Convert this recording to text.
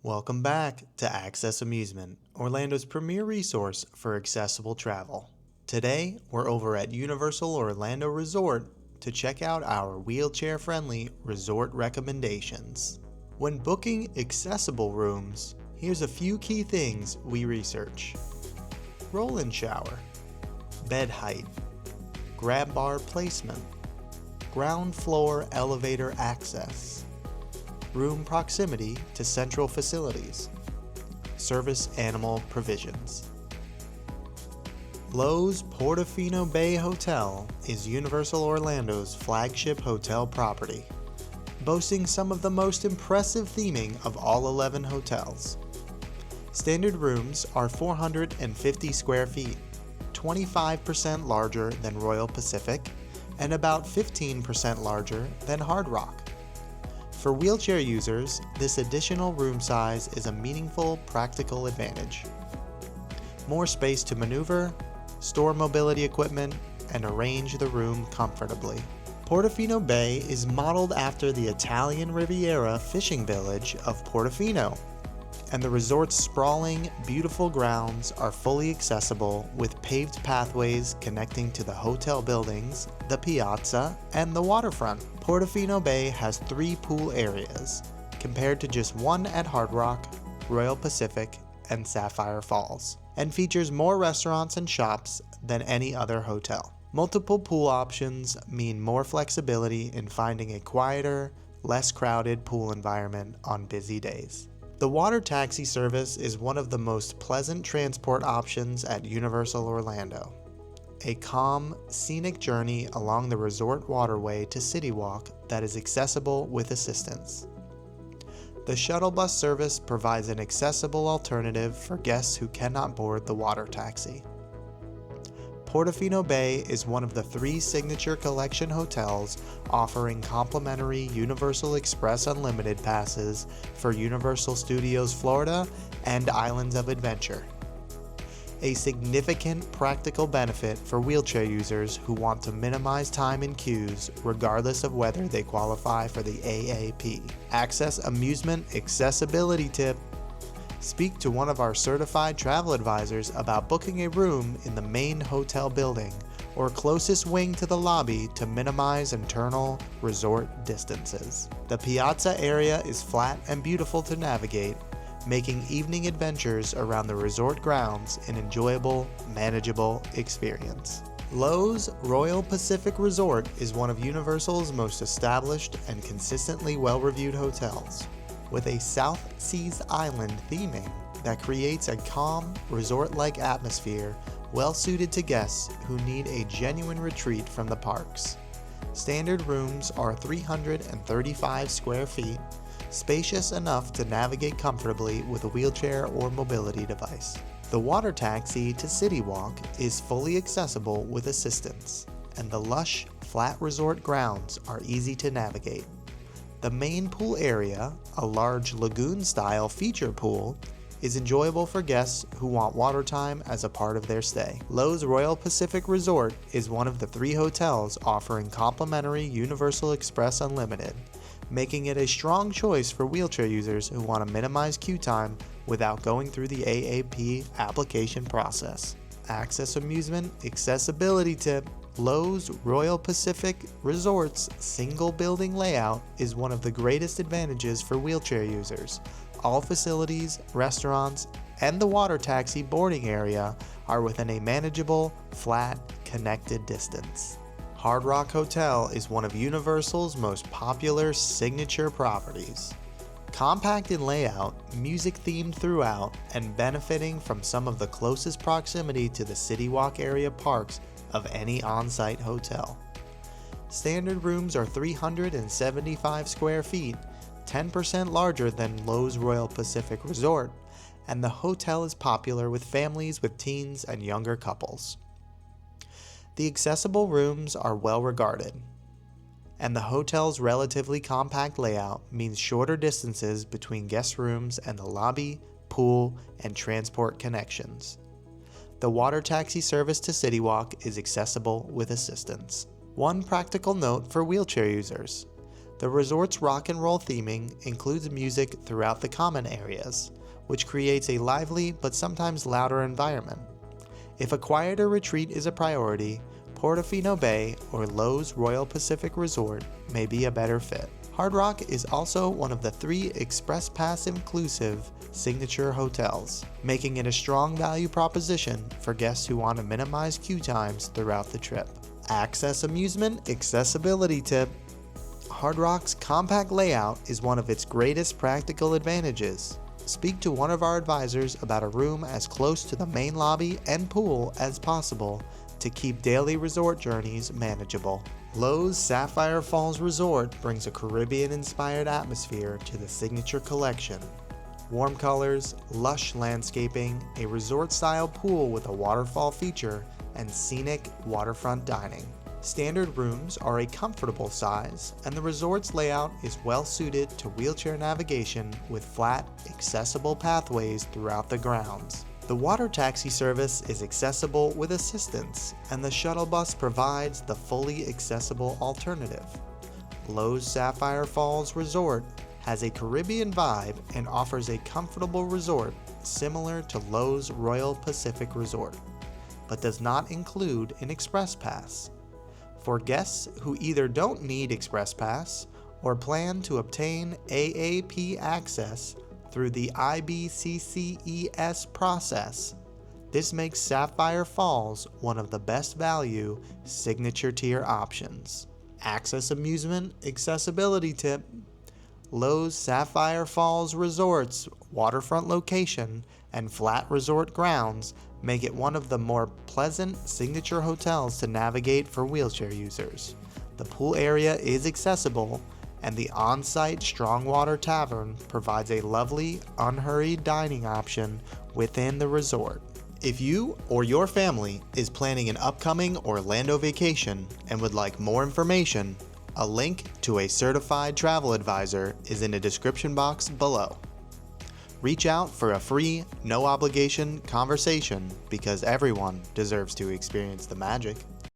Welcome back to Access Amusement, Orlando's premier resource for accessible travel. Today, we're over at Universal Orlando Resort to check out our wheelchair-friendly resort recommendations. When booking accessible rooms, here's a few key things we research. Roll-in shower, bed height, grab bar placement, ground floor elevator access, room proximity to central facilities, service animal provisions. Loews Portofino Bay Hotel is Universal Orlando's flagship hotel property, boasting some of the most impressive theming of all 11 hotels. Standard rooms are 450 square feet, 25% larger than Royal Pacific, and about 15% larger than Hard Rock. For wheelchair users, this additional room size is a meaningful, practical advantage. More space to maneuver, store mobility equipment, and arrange the room comfortably. Portofino Bay is modeled after the Italian Riviera fishing village of Portofino, and the resort's sprawling, beautiful grounds are fully accessible with paved pathways connecting to the hotel buildings, the piazza, and the waterfront. Portofino Bay has 3 pool areas, compared to just 1 at Hard Rock, Royal Pacific, and Sapphire Falls, and features more restaurants and shops than any other hotel. Multiple pool options mean more flexibility in finding a quieter, less crowded pool environment on busy days. The water taxi service is one of the most pleasant transport options at Universal Orlando. A calm, scenic journey along the resort waterway to City Walk that is accessible with assistance. The shuttle bus service provides an accessible alternative for guests who cannot board the water taxi. Portofino Bay is one of the 3 Signature Collection hotels offering complimentary Universal Express Unlimited passes for Universal Studios Florida and Islands of Adventure. A significant practical benefit for wheelchair users who want to minimize time in queues regardless of whether they qualify for the AAP. Access Amusement Accessibility Tip. Speak to one of our certified travel advisors about booking a room in the main hotel building or closest wing to the lobby to minimize internal resort distances. The piazza area is flat and beautiful to navigate, making evening adventures around the resort grounds an enjoyable, manageable experience. Loews Royal Pacific Resort is one of Universal's most established and consistently well-reviewed hotels, with a South Seas Island theming that creates a calm, resort-like atmosphere well-suited to guests who need a genuine retreat from the parks. Standard rooms are 335 square feet, spacious enough to navigate comfortably with a wheelchair or mobility device. The water taxi to City Walk is fully accessible with assistance, and the lush, flat resort grounds are easy to navigate. The main pool area, a large lagoon-style feature pool, is enjoyable for guests who want water time as a part of their stay. Loews Royal Pacific Resort is one of the 3 hotels offering complimentary Universal Express Unlimited, making it a strong choice for wheelchair users who want to minimize queue time without going through the AAP application process. Access Amusement Accessibility Tip. Loews Royal Pacific Resort's single building layout is one of the greatest advantages for wheelchair users. All facilities, restaurants, and the water taxi boarding area are within a manageable, flat, connected distance. Hard Rock Hotel is one of Universal's most popular signature properties. Compact in layout, music themed throughout, and benefiting from some of the closest proximity to the City Walk area parks of any on-site hotel. Standard rooms are 375 square feet, 10% larger than Loews Royal Pacific Resort, and the hotel is popular with families with teens and younger couples. The accessible rooms are well regarded, and the hotel's relatively compact layout means shorter distances between guest rooms and the lobby, pool, and transport connections. The water taxi service to City Walk is accessible with assistance. One practical note for wheelchair users. The resort's rock and roll theming includes music throughout the common areas, which creates a lively but sometimes louder environment. If a quieter retreat is a priority, Portofino Bay or Loews Royal Pacific Resort may be a better fit. Hard Rock is also one of the 3 Express Pass inclusive signature hotels, making it a strong value proposition for guests who want to minimize queue times throughout the trip. Access Amusement Accessibility Tip. Hard Rock's compact layout is one of its greatest practical advantages. Speak to one of our advisors about a room as close to the main lobby and pool as possible to keep daily resort journeys manageable. Loews Sapphire Falls Resort brings a Caribbean-inspired atmosphere to the Signature Collection. Warm colors, lush landscaping, a resort-style pool with a waterfall feature, and scenic waterfront dining. Standard rooms are a comfortable size, and the resort's layout is well suited to wheelchair navigation with flat, accessible pathways throughout the grounds. The water taxi service is accessible with assistance, and the shuttle bus provides the fully accessible alternative. Loews Sapphire Falls Resort has a Caribbean vibe and offers a comfortable resort similar to Loews Royal Pacific Resort, but does not include an Express Pass. For guests who either don't need Express Pass or plan to obtain AAP access through the IBCCES process, this makes Sapphire Falls one of the best value signature tier options. Access Amusement Accessibility Tip. Loews Sapphire Falls Resort's waterfront location and flat resort grounds make it one of the more pleasant signature hotels to navigate for wheelchair users. The pool area is accessible, and the on-site Strongwater Tavern provides a lovely, unhurried dining option within the resort. If you or your family is planning an upcoming Orlando vacation and would like more information, a link to a certified travel advisor is in the description box below. Reach out for a free, no obligation conversation because everyone deserves to experience the magic.